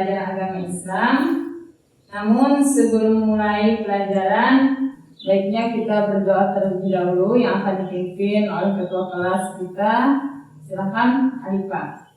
pelajaran agama Islam. Namun sebelum mulai pelajaran, baiknya kita berdoa terlebih dahulu yang akan dipimpin oleh ketua kelas kita. Silakan Alifah.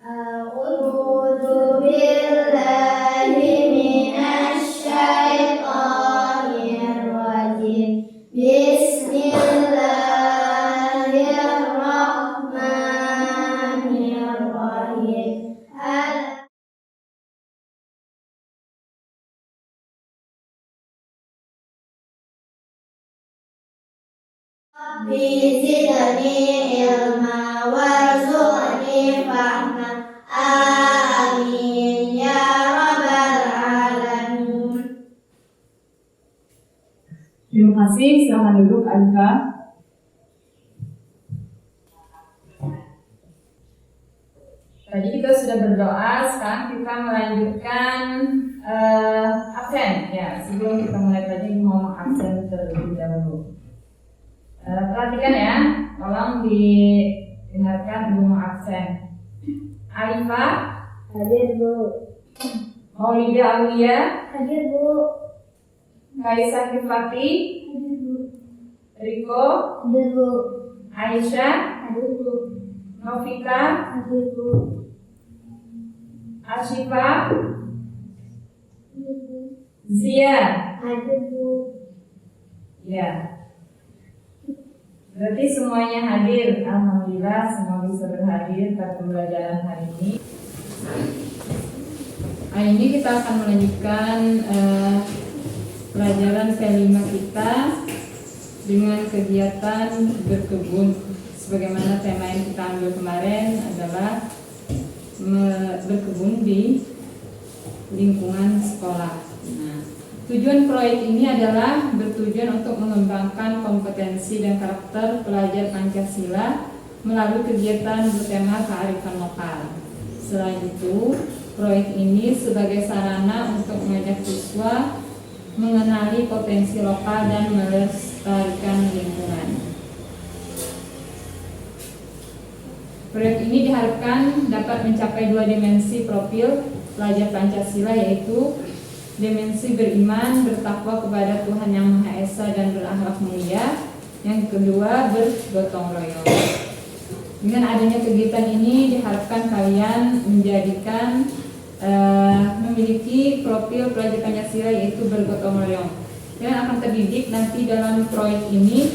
A'udzu billahi minasy syaithanir rajim. Bismillahirrahmanirrahim. Rabbi zidni ilma warzuqni fahma. Amin ya rabbal alamin. Terima kasih. Silakan duduk Alifah. Tadi kita sudah berdoa, sekarang kita melanjutkan absen. Ya, sebelum kita mulai tadi mau absen terlebih dahulu. Perhatikan ya, tolong didengarkan ibu mau absen. Alifah, Hadir Bu. Maulidah Aulia, Hadir Bu. Kaisa Kifati, Hadir Bu. Riko, Hadir Bu. Aisyah, Hadir Bu. Novita, Hadir Bu. Ashifa, Hadir Bu. Zia. Hadir Bu. Ya. Berarti semuanya hadir. Alhamdulillah semua bisa berhadir pada pembelajaran hari ini. Hari ini kita akan melanjutkan pelajaran kelima kita dengan kegiatan berkebun. Sebagaimana tema yang kita ambil kemarin adalah berkebun di lingkungan sekolah. Nah, tujuan proyek ini adalah bertujuan untuk mengembangkan kompetensi dan karakter pelajar Pancasila melalui kegiatan bertema kearifan lokal. Selain itu, proyek ini sebagai sarana untuk mengajak siswa mengenali potensi lokal dan melestarikan lingkungan. Proyek ini diharapkan dapat mencapai dua dimensi profil pelajar Pancasila, yaitu dimensi beriman, bertakwa kepada Tuhan Yang Maha Esa dan berakhlak mulia. Yang kedua, bergotong royong. Dengan adanya kegiatan ini diharapkan kalian menjadikan memiliki profil pelajar Pancasila, yaitu bergotong royong. Kalian akan terdidik nanti dalam proyek ini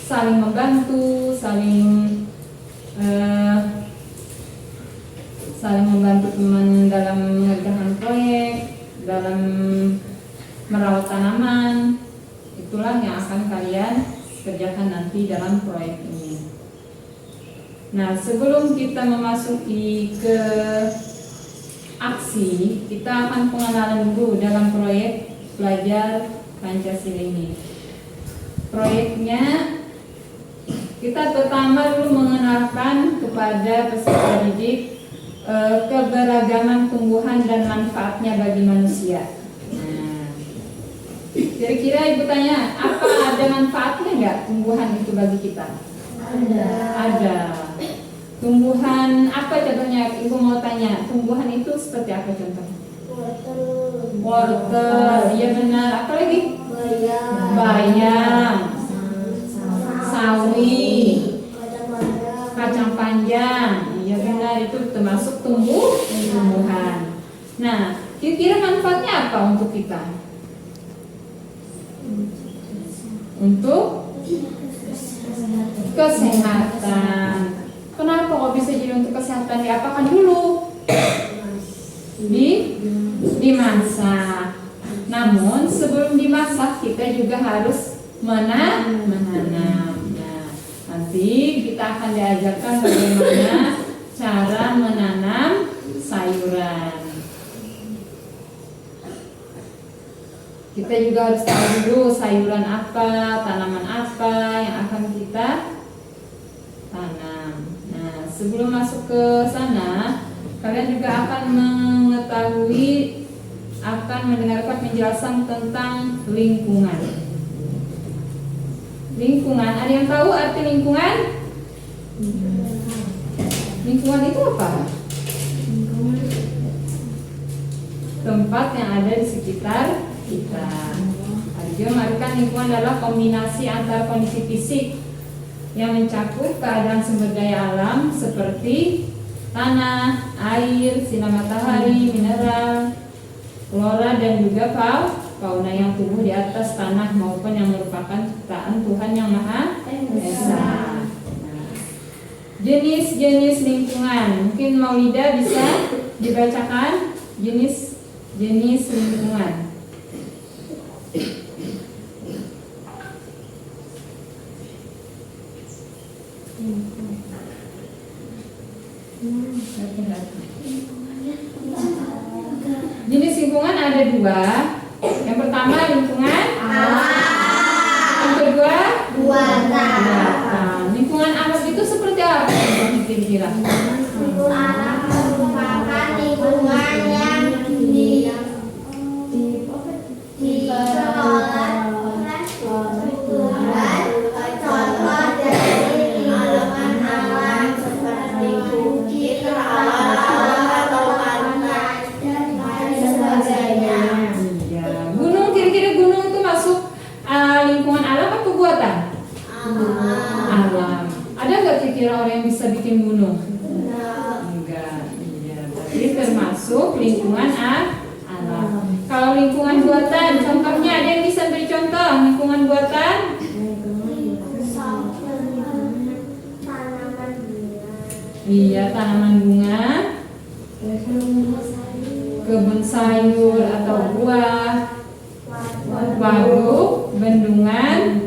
saling membantu, saling membantu teman dalam mengerjakan proyek, dalam merawat tanaman. Itulah yang akan kalian kerjakan nanti dalam proyek ini. Nah, sebelum kita memasuki ke aksi, kita akan pengenalan dulu dalam proyek pelajar Pancasila ini. Proyeknya kita pertama dulu mengenalkan kepada peserta didik keberagaman tumbuhan dan manfaatnya bagi manusia. Nah, kira-kira ibu tanya, apa ada manfaatnya nggak tumbuhan itu bagi kita? Ada. Tumbuhan apa contohnya? Ibu mau tanya, tumbuhan itu seperti apa contohnya? Wortel, iya benar. Apa lagi? Bayam, sawi, kacang panjang. Iya benar, itu termasuk tumbuhan. Nah, kira-kira manfaatnya apa untuk kita? Untuk kesehatan. Kenapa kok bisa jadi untuk kesehatan? Diapakan dulu? Dimasak. Namun sebelum dimasak kita juga harus menanam. Nah, nanti kita akan diajarkan bagaimana cara menanam sayuran. Kita juga harus tahu dulu sayuran apa, tanaman apa yang akan kita tanam. Nah, sebelum masuk ke sana, kalian juga akan mendengarkan penjelasan tentang lingkungan. Lingkungan, ada yang tahu arti lingkungan? Lingkungan itu apa? Tempat yang ada di sekitar kita. Arjo mengartikan lingkungan adalah kombinasi antara kondisi fisik yang mencakup keadaan sumber daya alam seperti tanah, air, sinar matahari, mineral, flora dan juga fauna yang tumbuh di atas tanah maupun yang merupakan ciptaan Tuhan yang Maha Esa. Jenis-jenis lingkungan. Mungkin Maulida bisa dibacakan jenis lingkungan. Jenis lingkungan ada dua. Yang pertama lingkungan yang kedua buatan. Lingkungan alam itu seperti apa kira-kira? Alam merupakan lingkungan yang dikelola Tuhan. Contoh dari lingkungan alam seperti bukit, rawa, atau pantai dan sebagainya. Gunung, kira-kira gunung itu masuk lingkungan alam atau buatan? Alam. Ada nggak kira-kira orang yang bisa bikin gunung? Enggak. Iya. Berarti termasuk lingkungan alam. Kalau lingkungan buatan, contohnya ada yang bisa beri contoh lingkungan buatan? Iya, tanaman bunga, kebun sayur atau buah, waduk, bendungan,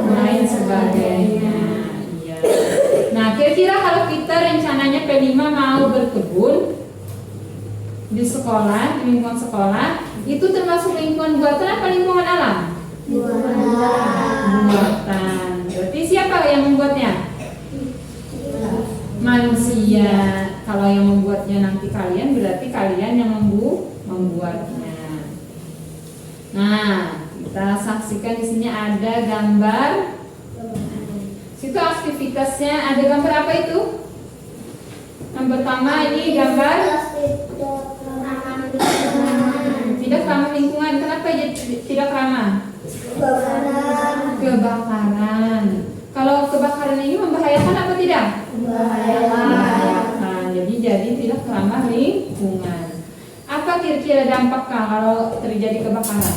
lain sebagainya. Iya. Nah, kira-kira kalau kita rencananya P5 mau berkebun di sekolah, di lingkungan sekolah, itu termasuk lingkungan buatan apa lingkungan alam? Buatan. Berarti siapa yang membuatnya? Manusia. Kalau yang membuatnya nanti kalian, berarti kalian yang membuatnya. Nah, kita saksikan di sini ada gambar. Situ aktivitasnya ada gambar apa itu? Yang pertama ini gambar tidak ramah lingkungan. Kenapa tidak ramah? Kebakaran. Kalau kebakaran ini membahayakan apa tidak? Membahayakan. Jadi tidak ramah lingkungan. Apa kira-kira dampaknya kalau terjadi kebakaran?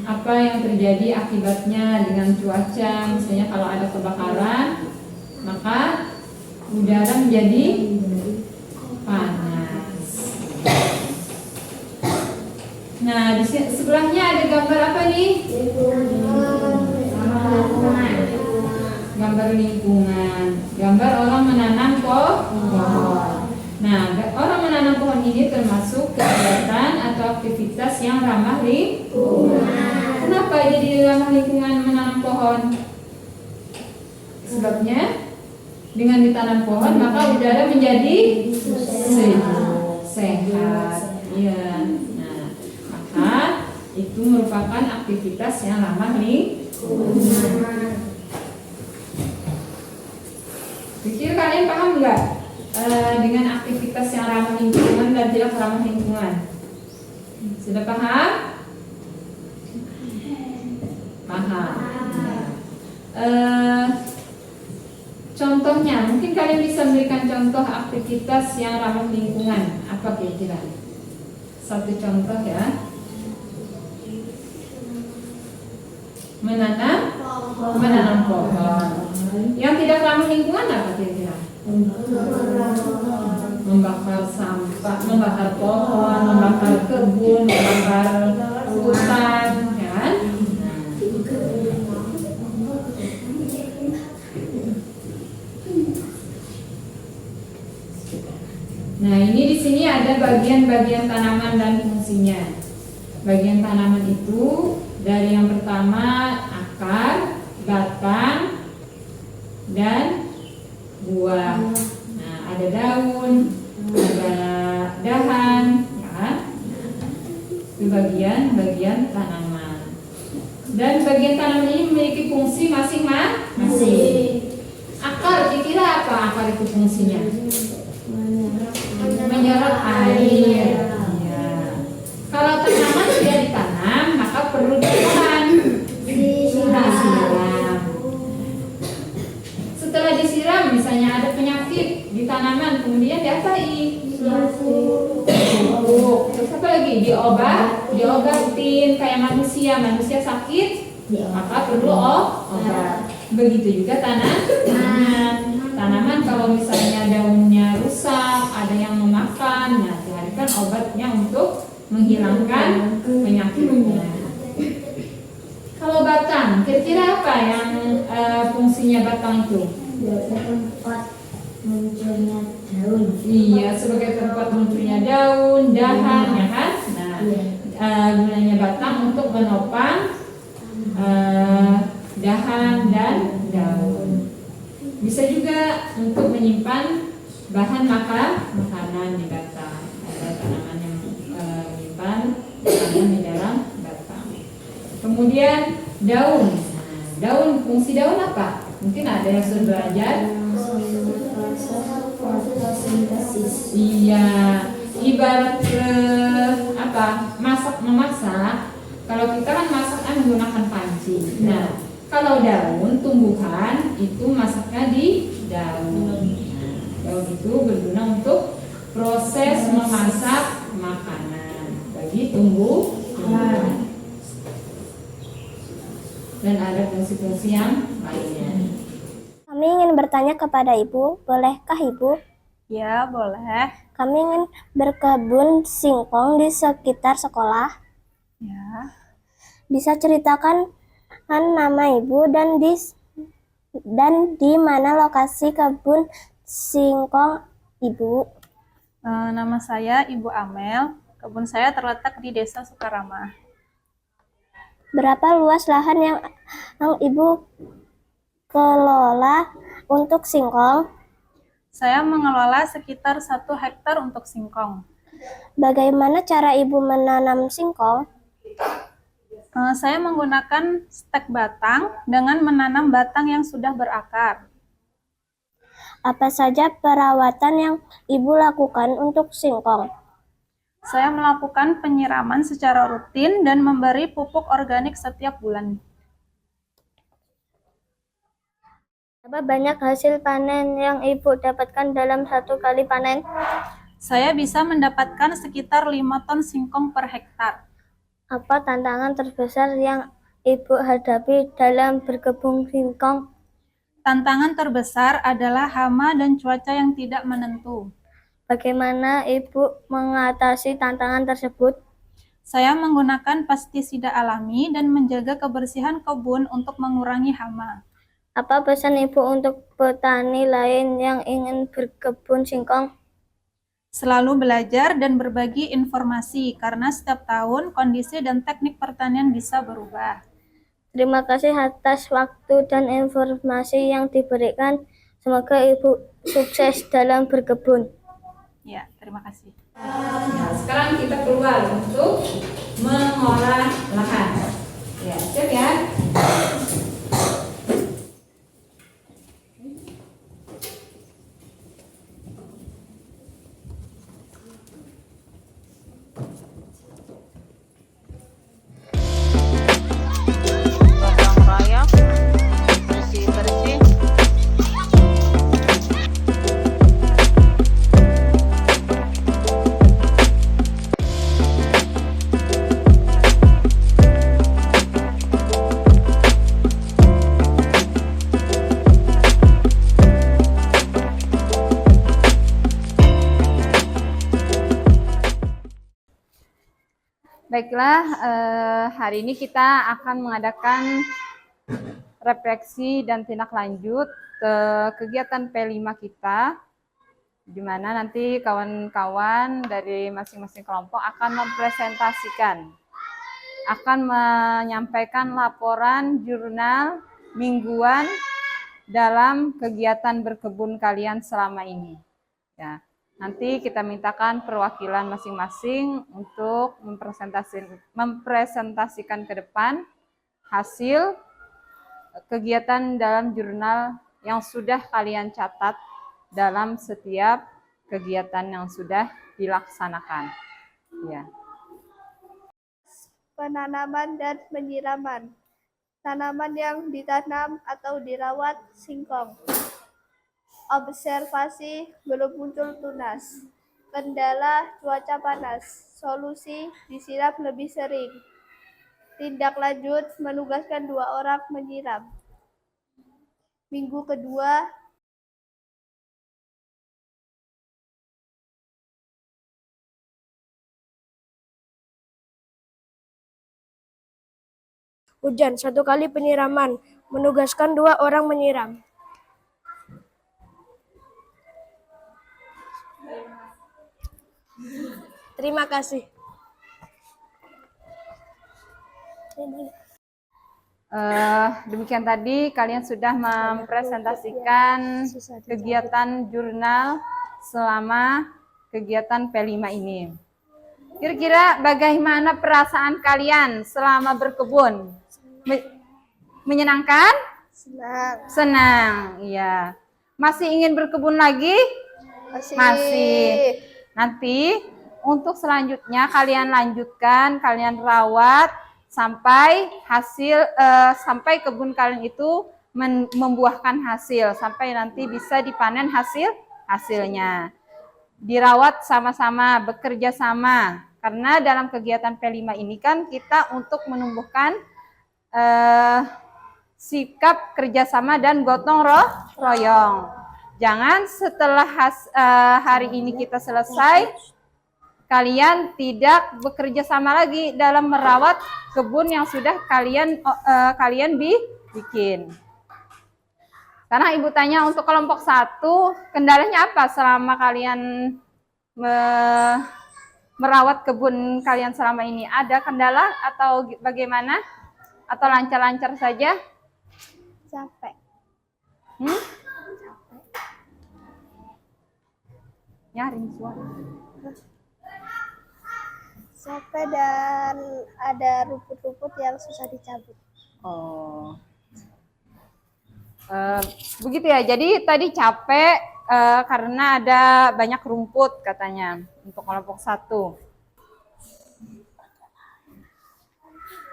Apa yang terjadi akibatnya dengan cuaca? Misalnya kalau ada kebakaran, maka udara menjadi panas. Nah, di sebelahnya ada gambar apa nih? Gambar lingkungan. Gambar orang menanam pohon. Nah, orang menanam pohon ini termasuk kegiatan atau aktivitas yang ramah lingkungan. Kenapa jadi ramah lingkungan menanam pohon? Sebabnya dengan ditanam pohon maka udara menjadi sehat. Iya. Nah, maka itu merupakan aktivitas yang ramah lingkungan. Pikir kalian paham nggak dengan aktivitas yang ramah lingkungan dan tidak ramah lingkungan? Sudah paham? Paham. Contohnya, mungkin kalian bisa memberikan contoh aktivitas yang ramah lingkungan. Apa kira-kira? Satu contoh ya. Menanam pohon. Yang tidak ramah lingkungan apa kira-kira? Membakar sampah, membakar pohon, membakar kebun, membakar hutan, kan? Nah, ini di sini ada bagian-bagian tanaman dan fungsinya. Bagian tanaman itu dari yang pertama akar, batang, dan buah. Nah, ada daun, ada dahan, ya. Itu bagian-bagian tanaman. Dan bagian tanaman ini memiliki fungsi masing-masing. Akar setelah disiram, misalnya ada penyakit di tanaman, kemudian diapain? Dipupuk. Terus apa lagi? Diobatin kayak manusia sakit, maka perlu obat. Begitu juga tanaman kalau misalnya daunnya rusak, ada yang memakan, nah dihadirkan obatnya untuk menghilangkan penyakitnya. Kalau batang, kira-kira apa yang fungsinya batang itu? Tempat munculnya daun. Iya, sebagai tempat munculnya daun, dahan, ya kan? Nah, gunanya batang untuk menopang dahan dan daun. Bisa juga untuk menyimpan bahan makanan di batang. Ada tanaman yang menyimpan makanan di dalam batang. Kemudian daun. Nah, daun, fungsi daun apa? Mungkin ada yang sudah belajar. Fotosintesis. Iya, ibarat memasak. Kalau kita kan masak kan menggunakan panci. Nah, kalau daun tumbuhan itu masaknya di daun. Nah, daun itu berguna untuk proses memasak makanan bagi tumbuhan. Dan ada fungsi-fungsi yang lainnya. Kami ingin bertanya kepada Ibu, bolehkah Ibu? Ya, boleh. Kami ingin berkebun singkong di sekitar sekolah. Ya. Bisa ceritakan nama Ibu dan di mana lokasi kebun singkong Ibu? Nama saya Ibu Amel. Kebun saya terletak di Desa Sukarama. Berapa luas lahan yang Ibu kelola untuk singkong? Saya mengelola sekitar 1 hektar untuk singkong. Bagaimana cara Ibu menanam singkong? Saya menggunakan stek batang dengan menanam batang yang sudah berakar. Apa saja perawatan yang Ibu lakukan untuk singkong? Saya melakukan penyiraman secara rutin dan memberi pupuk organik setiap bulan. Berapa banyak hasil panen yang Ibu dapatkan dalam 1 kali panen? Saya bisa mendapatkan sekitar 5 ton singkong per hektar. Apa tantangan terbesar yang Ibu hadapi dalam berkebun singkong? Tantangan terbesar adalah hama dan cuaca yang tidak menentu. Bagaimana Ibu mengatasi tantangan tersebut? Saya menggunakan pestisida alami dan menjaga kebersihan kebun untuk mengurangi hama. Apa pesan Ibu untuk petani lain yang ingin berkebun singkong? Selalu belajar dan berbagi informasi karena setiap tahun kondisi dan teknik pertanian bisa berubah. Terima kasih atas waktu dan informasi yang diberikan. Semoga Ibu sukses dalam berkebun. Ya, terima kasih. Nah, sekarang kita keluar untuk mengolah lahan. Ya, siap ya. Gotong royong, bersih-bersih. Baiklah, hari ini kita akan mengadakan refleksi dan tindak lanjut ke kegiatan P5 kita, di mana nanti kawan-kawan dari masing-masing kelompok akan menyampaikan laporan jurnal mingguan dalam kegiatan berkebun kalian selama ini. Ya. Nanti kita mintakan perwakilan masing-masing untuk mempresentasikan ke depan hasil kegiatan dalam jurnal yang sudah kalian catat dalam setiap kegiatan yang sudah dilaksanakan. Ya. Penanaman dan penyiraman. Tanaman yang ditanam atau dirawat singkong. Observasi belum muncul tunas. Kendala cuaca panas. Solusi disiram lebih sering. Tindak lanjut menugaskan 2 orang menyiram. Minggu kedua hujan 1 kali penyiraman. Menugaskan 2 orang menyiram. Terima kasih. Demikian tadi kalian sudah mempresentasikan kegiatan jurnal selama kegiatan P5 ini. Kira-kira bagaimana perasaan kalian selama berkebun? Menyenangkan? Senang. Senang, iya. Masih ingin berkebun lagi? Masih. Nanti untuk selanjutnya kalian lanjutkan, kalian rawat sampai sampai kebun kalian itu membuahkan hasil, sampai nanti bisa dipanen hasilnya. Dirawat sama-sama, bekerja sama. Karena dalam kegiatan P5 ini kan kita untuk menumbuhkan sikap kerjasama dan gotong royong. Jangan setelah hari ini kita selesai, kalian tidak bekerja sama lagi dalam merawat kebun yang sudah kalian bikin. Karena Ibu tanya untuk kelompok 1, kendalanya apa selama kalian merawat kebun kalian selama ini? Ada kendala atau bagaimana? Atau lancar-lancar saja? Capek. Nyaring suara. Capek dan ada rumput-rumput yang susah dicabut. Oh. Begitu ya. Jadi tadi capek karena ada banyak rumput katanya untuk kelompok 1.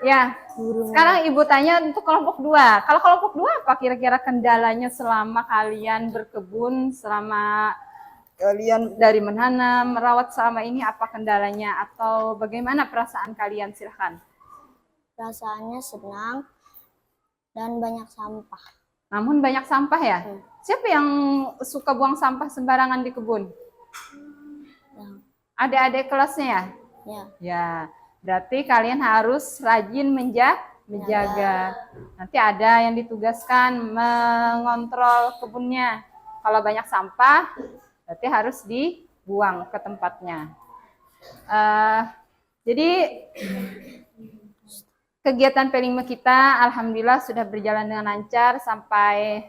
Ya. Sekarang Ibu tanya untuk kelompok 2. Kalau kelompok 2 apa kira-kira kendalanya selama kalian berkebun, selama kalian dari menanam, merawat selama ini, apa kendalanya atau bagaimana perasaan kalian? Silahkan. Perasaannya senang dan banyak sampah. Namun banyak sampah ya? Siapa yang suka buang sampah sembarangan di kebun? Adik-adik kelasnya ya? Ya, berarti kalian harus rajin menjaga. Nanti ada yang ditugaskan mengontrol kebunnya. Kalau banyak sampah, berarti harus dibuang ke tempatnya. Jadi kegiatan P5 kita alhamdulillah sudah berjalan dengan lancar sampai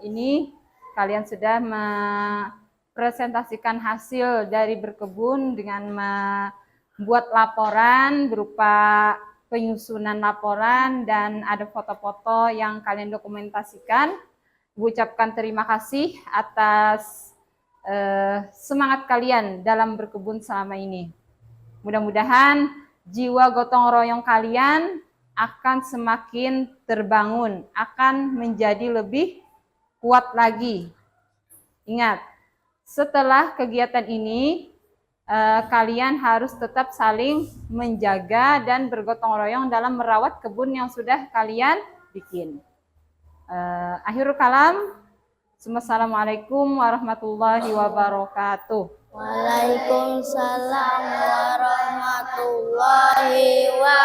ini kalian sudah mempresentasikan hasil dari berkebun dengan membuat laporan berupa penyusunan laporan dan ada foto-foto yang kalian dokumentasikan. Ucapkan terima kasih atas semangat kalian dalam berkebun selama ini. Mudah-mudahan jiwa gotong royong kalian akan semakin terbangun, akan menjadi lebih kuat lagi. Ingat, setelah kegiatan ini, kalian harus tetap saling menjaga dan bergotong royong dalam merawat kebun yang sudah kalian bikin. Akhirul kalam. Assalamualaikum warahmatullahi wabarakatuh. Waalaikumsalam warahmatullahi wabarakatuh.